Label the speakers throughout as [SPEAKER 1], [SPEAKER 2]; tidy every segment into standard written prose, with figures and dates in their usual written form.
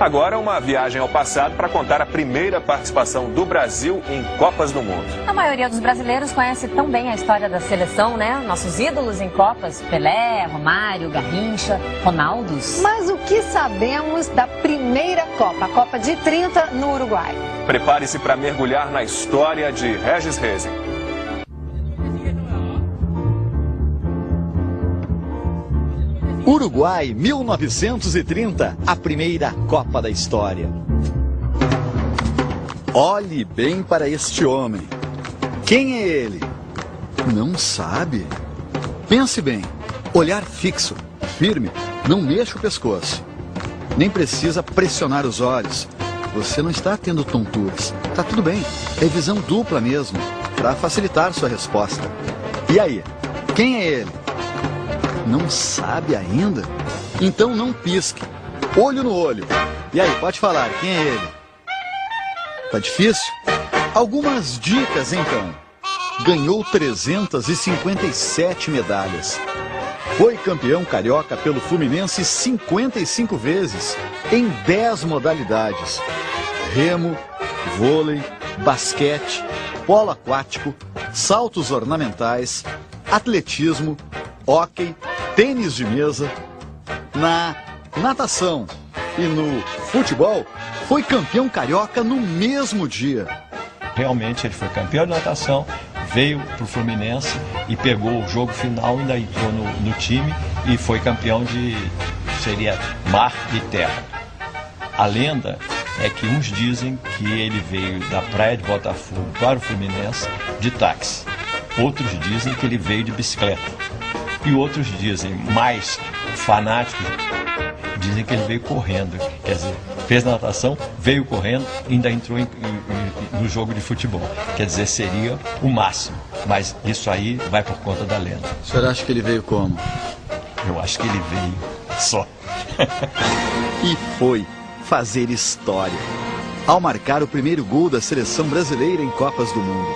[SPEAKER 1] Agora, uma viagem ao passado para contar a primeira participação do Brasil em Copas do Mundo.
[SPEAKER 2] A maioria dos brasileiros conhece tão bem a história da seleção, né? Nossos ídolos em Copas, Pelé, Romário, Garrincha, Ronaldos.
[SPEAKER 3] Mas o que sabemos da primeira Copa, a Copa de 30 no Uruguai?
[SPEAKER 1] Prepare-se para mergulhar na história de Regis Rezin.
[SPEAKER 4] Uruguai, 1930, a primeira Copa da história. Olhe bem para este homem. Quem é ele? Não sabe? Pense bem. Olhar fixo, firme, não mexa o pescoço. Nem precisa pressionar os olhos. Você não está tendo tonturas. Tá tudo bem. É visão dupla mesmo, para facilitar sua resposta. E aí? Quem é ele? Não sabe ainda? Então não pisque. Olho no olho. E aí, pode falar, quem é ele? Tá difícil? Algumas dicas então. Ganhou 357 medalhas. Foi campeão carioca pelo Fluminense 55 vezes, em 10 modalidades. Remo, vôlei, basquete, polo aquático, saltos ornamentais, atletismo, hóquei, tênis de mesa. Na natação e no futebol, foi campeão carioca no mesmo dia.
[SPEAKER 5] Realmente ele foi campeão de natação, veio para o Fluminense e pegou o jogo final, ainda entrou no time e foi campeão seria mar e terra. A lenda é que uns dizem que ele veio da praia de Botafogo para o Fluminense de táxi. Outros dizem que ele veio de bicicleta. E outros dizem, mais fanáticos, dizem que ele veio correndo. Quer dizer, fez natação, veio correndo e ainda entrou no jogo de futebol. Quer dizer, seria o máximo. Mas isso aí vai por conta da lenda.
[SPEAKER 4] O senhor acha que ele veio como?
[SPEAKER 5] Eu acho que ele veio só.
[SPEAKER 4] E foi fazer história. Ao marcar o primeiro gol da seleção brasileira em Copas do Mundo.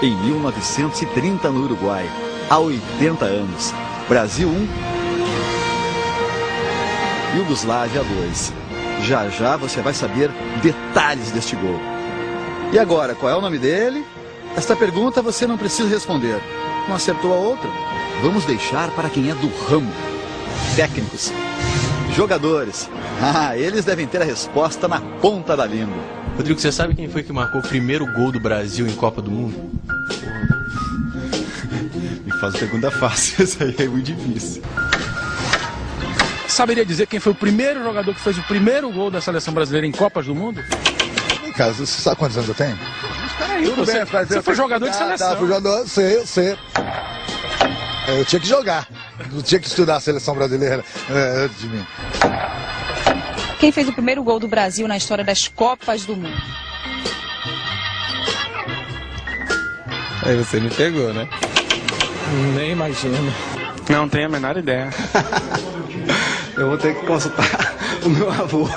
[SPEAKER 4] Em 1930 no Uruguai. Há 80 anos. Brasil 1, Iugoslávia 2. Já já você vai saber detalhes deste gol. E agora, qual é o nome dele? Esta pergunta você não precisa responder. Não acertou a outra? Vamos deixar para quem é do ramo. Técnicos, jogadores. Eles devem ter a resposta na ponta da língua.
[SPEAKER 6] Rodrigo, você sabe quem foi que marcou o primeiro gol do Brasil em Copa do Mundo?
[SPEAKER 7] Faz pergunta fácil, isso aí é muito difícil.
[SPEAKER 8] Saberia dizer quem foi o primeiro jogador que fez o primeiro gol da seleção brasileira em Copas do Mundo?
[SPEAKER 7] Cara, você sabe quantos anos eu tenho?
[SPEAKER 8] Peraí, você foi jogador de seleção.
[SPEAKER 7] Fui jogador, sei. Eu tinha que jogar, não tinha que estudar a seleção brasileira antes de mim.
[SPEAKER 9] Quem fez o primeiro gol do Brasil na história das Copas do Mundo?
[SPEAKER 6] Aí você me pegou, né?
[SPEAKER 8] Nem imagino. Não tenho a menor ideia.
[SPEAKER 7] Eu vou ter que consultar o meu avô.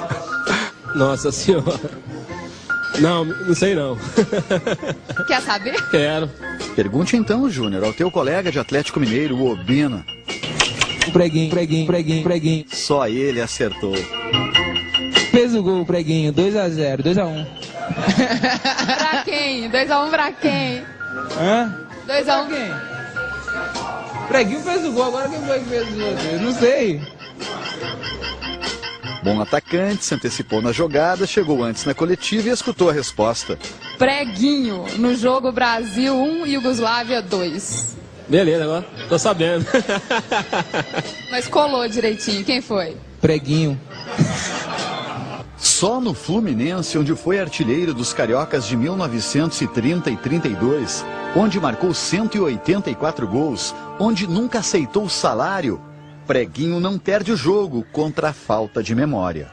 [SPEAKER 10] Nossa senhora. Não sei não.
[SPEAKER 9] Quer saber?
[SPEAKER 10] Quero.
[SPEAKER 4] Pergunte então, Júnior, ao teu colega de Atlético Mineiro, o Obina.
[SPEAKER 10] Preguinho.
[SPEAKER 4] Só ele acertou.
[SPEAKER 10] Fez o gol, Preguinho, 2-0, 2-1.
[SPEAKER 9] Pra quem? 2-1 pra quem?
[SPEAKER 10] Hã?
[SPEAKER 9] 2-1 quem?
[SPEAKER 10] Preguinho fez o gol, agora quem foi que fez o outro? Eu não sei.
[SPEAKER 4] Bom atacante, se antecipou na jogada, chegou antes na coletiva e escutou a resposta.
[SPEAKER 9] Preguinho, no jogo Brasil 1, Iugoslávia 2.
[SPEAKER 10] Beleza, agora tô sabendo.
[SPEAKER 9] Mas colou direitinho, quem foi?
[SPEAKER 10] Preguinho.
[SPEAKER 4] Só no Fluminense, onde foi artilheiro dos cariocas de 1930 e 32, onde marcou 184 gols, onde nunca aceitou salário, Preguinho não perde o jogo contra a falta de memória.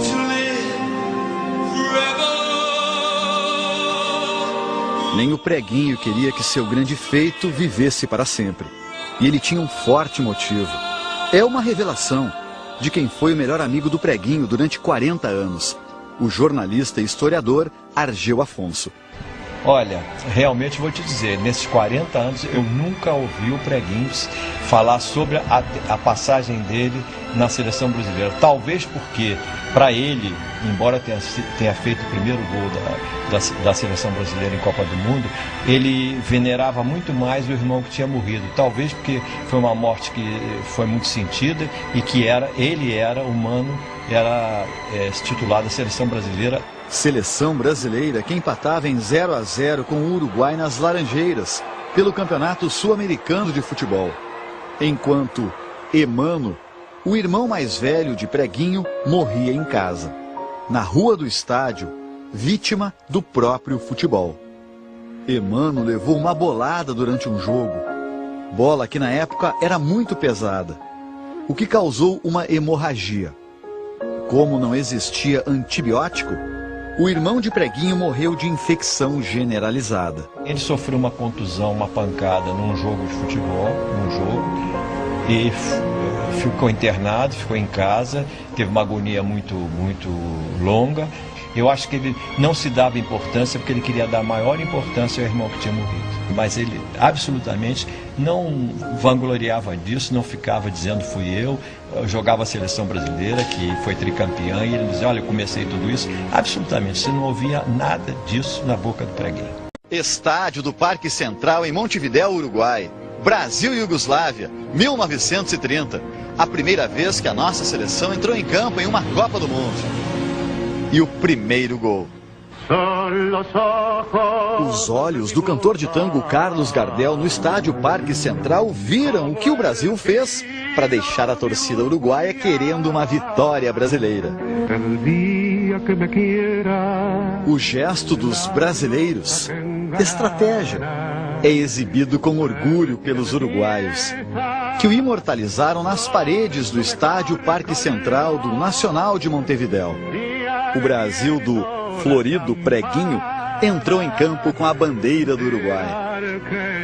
[SPEAKER 11] Too late.
[SPEAKER 4] Nem o Preguinho queria que seu grande feito vivesse para sempre. E ele tinha um forte motivo. É uma revelação de quem foi o melhor amigo do Preguinho durante 40 anos. O jornalista e historiador Argel Afonso.
[SPEAKER 5] Olha, realmente vou te dizer, nesses 40 anos eu nunca ouvi o Preguinho falar sobre a passagem dele na seleção brasileira. Talvez porque, para ele, embora tenha feito o primeiro gol da seleção brasileira em Copa do Mundo, ele venerava muito mais o irmão que tinha morrido. Talvez porque foi uma morte que foi muito sentida e que ele era humano, era titular da seleção brasileira.
[SPEAKER 4] Seleção brasileira que empatava em 0-0 com o Uruguai nas Laranjeiras, pelo Campeonato Sul-Americano de Futebol. Enquanto Emano, o irmão mais velho de Preguinho, morria em casa, na rua do estádio, vítima do próprio futebol. Emano levou uma bolada durante um jogo, bola que na época era muito pesada, o que causou uma hemorragia. Como não existia antibiótico, o irmão de Preguinho morreu de infecção generalizada.
[SPEAKER 5] Ele sofreu uma contusão, uma pancada num jogo de futebol, e ficou internado, ficou em casa, teve uma agonia muito longa. Eu acho que ele não se dava importância porque ele queria dar maior importância ao irmão que tinha morrido. Mas ele absolutamente não vangloriava disso, não ficava dizendo fui eu jogava a seleção brasileira, que foi tricampeã, e ele dizia, olha, eu comecei tudo isso. Absolutamente, você não ouvia nada disso na boca do Preguinho.
[SPEAKER 4] Estádio do Parque Central em Montevidéu, Uruguai. Brasil e Iugoslávia, 1930. A primeira vez que a nossa seleção entrou em campo em uma Copa do Mundo. E o primeiro gol. Os olhos do cantor de tango Carlos Gardel no estádio Parque Central viram o que o Brasil fez para deixar a torcida uruguaia querendo uma vitória brasileira. O gesto dos brasileiros, estratégia, é exibido com orgulho pelos uruguaios, que o imortalizaram nas paredes do estádio Parque Central do Nacional de Montevidéu. O Brasil do florido Preguinho entrou em campo com a bandeira do Uruguai.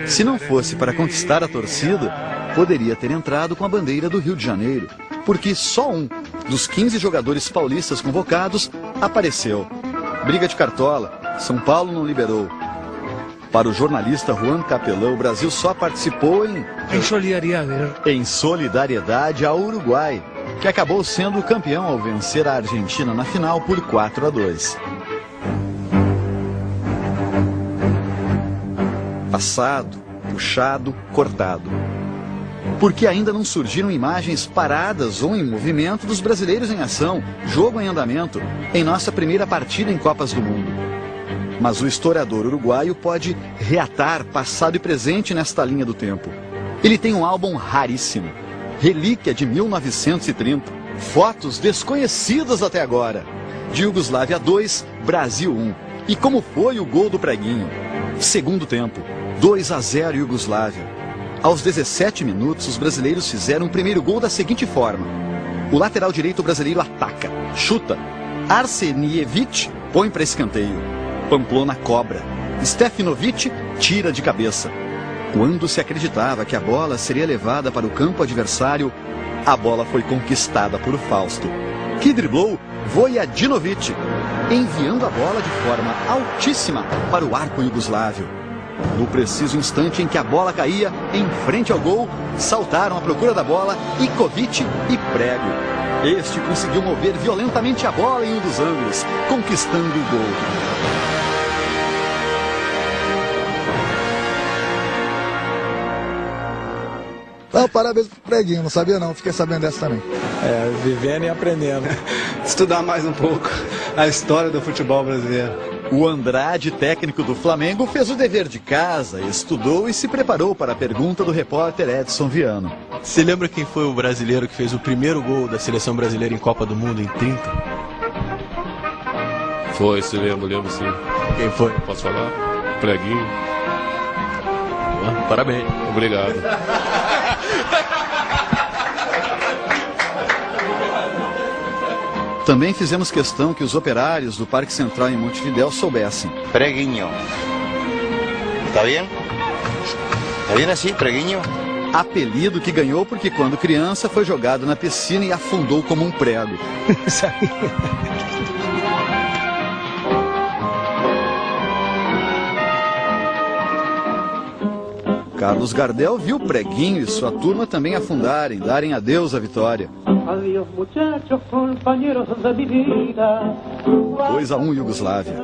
[SPEAKER 4] Se não fosse para conquistar a torcida, poderia ter entrado com a bandeira do Rio de Janeiro, porque só um dos 15 jogadores paulistas convocados apareceu. Briga de cartola, São Paulo não liberou. Para o jornalista Juan Capelão, o Brasil só participou em solidariedade ao Uruguai, que acabou sendo o campeão ao vencer a Argentina na final por 4-2. Passado, puxado, cortado. Porque ainda não surgiram imagens paradas ou em movimento dos brasileiros em ação, jogo em andamento, em nossa primeira partida em Copas do Mundo. Mas o historiador uruguaio pode reatar passado e presente nesta linha do tempo. Ele tem um álbum raríssimo, relíquia de 1930, fotos desconhecidas até agora. De Iugoslávia 2, Brasil 1. E como foi o gol do Preguinho? Segundo tempo, 2-0 Iugoslávia. Aos 17 minutos, os brasileiros fizeram o primeiro gol da seguinte forma. O lateral direito brasileiro ataca, chuta. Arsenijevic põe para escanteio. Pamplona cobra. Stefanovic tira de cabeça. Quando se acreditava que a bola seria levada para o campo adversário, a bola foi conquistada por Fausto, que driblou Vojadinovic, enviando a bola de forma altíssima para o arco iugoslávio. No preciso instante em que a bola caía em frente ao gol, saltaram à procura da bola Ikovic e Prego. Este conseguiu mover violentamente a bola em um dos ângulos, conquistando o gol.
[SPEAKER 7] Então, parabéns pro Preguinho, não sabia não, fiquei sabendo dessa também.
[SPEAKER 11] Vivendo e aprendendo. Estudar mais um pouco a história do futebol brasileiro.
[SPEAKER 4] O Andrade, técnico do Flamengo, fez o dever de casa, estudou e se preparou para a pergunta do repórter Edson Viano.
[SPEAKER 6] Você lembra quem foi o brasileiro que fez o primeiro gol da seleção brasileira em Copa do Mundo em 30?
[SPEAKER 12] Foi, se lembro sim.
[SPEAKER 6] Quem foi?
[SPEAKER 12] Posso falar? Preguinho.
[SPEAKER 6] Parabéns.
[SPEAKER 12] Obrigado.
[SPEAKER 4] Também fizemos questão que os operários do Parque Central em Montevidéu soubessem.
[SPEAKER 13] Preguinho. Tá bem? Tá bem assim, preguinho?
[SPEAKER 4] Apelido que ganhou porque quando criança foi jogado na piscina e afundou como um prego.
[SPEAKER 14] Isso aí.
[SPEAKER 4] Carlos Gardel viu Preguinho e sua turma também afundarem, darem adeus à vitória. 2-1 Iugoslávia.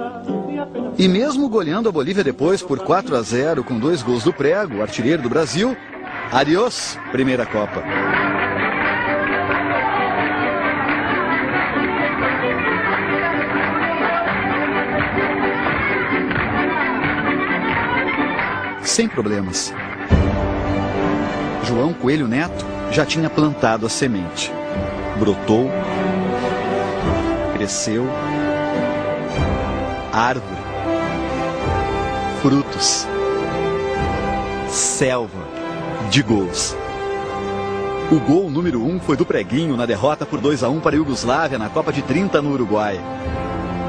[SPEAKER 4] E mesmo goleando a Bolívia depois por 4-0 com 2 gols do Prego, artilheiro do Brasil, adiós, primeira Copa. Sem problemas. João Coelho Neto já tinha plantado a semente. Brotou, cresceu, árvore, frutos, selva de gols. O gol número 1 foi do Preguinho na derrota por 2-1 para a Iugoslávia na Copa de 30 no Uruguai.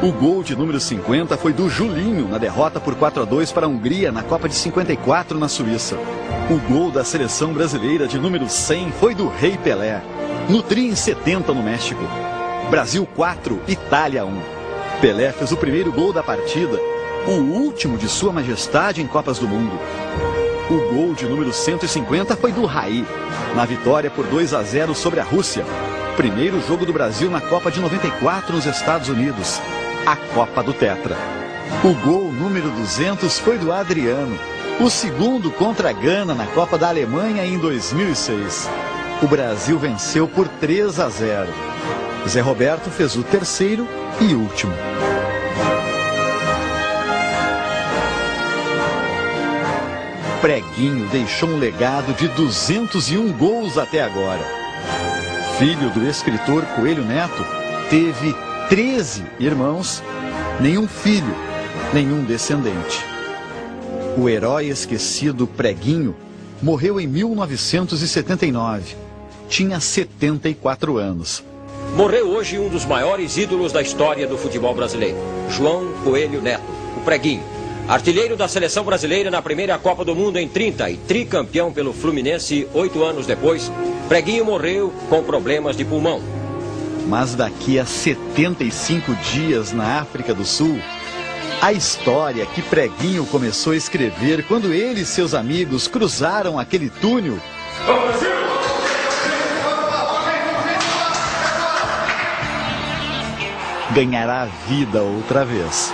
[SPEAKER 4] O gol de número 50 foi do Julinho na derrota por 4-2 para a Hungria na Copa de 54 na Suíça. O gol da seleção brasileira de número 100 foi do Rei Pelé, no Tri em 70 no México. Brasil 4, Itália 1. Pelé fez o primeiro gol da partida, o último de Sua Majestade em Copas do Mundo. O gol de número 150 foi do Raí, na vitória por 2-0 sobre a Rússia. Primeiro jogo do Brasil na Copa de 94 nos Estados Unidos, a Copa do Tetra. O gol número 200 foi do Adriano, o segundo contra a Gana na Copa da Alemanha em 2006. O Brasil venceu por 3-0. Zé Roberto fez o terceiro e último. Preguinho deixou um legado de 201 gols até agora. Filho do escritor Coelho Neto, teve 13 irmãos, nenhum filho, nenhum descendente. O herói esquecido Preguinho morreu em 1979. Tinha 74 anos.
[SPEAKER 15] Morreu hoje um dos maiores ídolos da história do futebol brasileiro, João Coelho Neto, o Preguinho. Artilheiro da seleção brasileira na primeira Copa do Mundo em 30 e tricampeão pelo Fluminense 8 anos depois, Preguinho morreu com problemas de pulmão.
[SPEAKER 4] Mas daqui a 75 dias na África do Sul, a história que Preguinho começou a escrever quando ele e seus amigos cruzaram aquele túnel ganhará vida outra vez.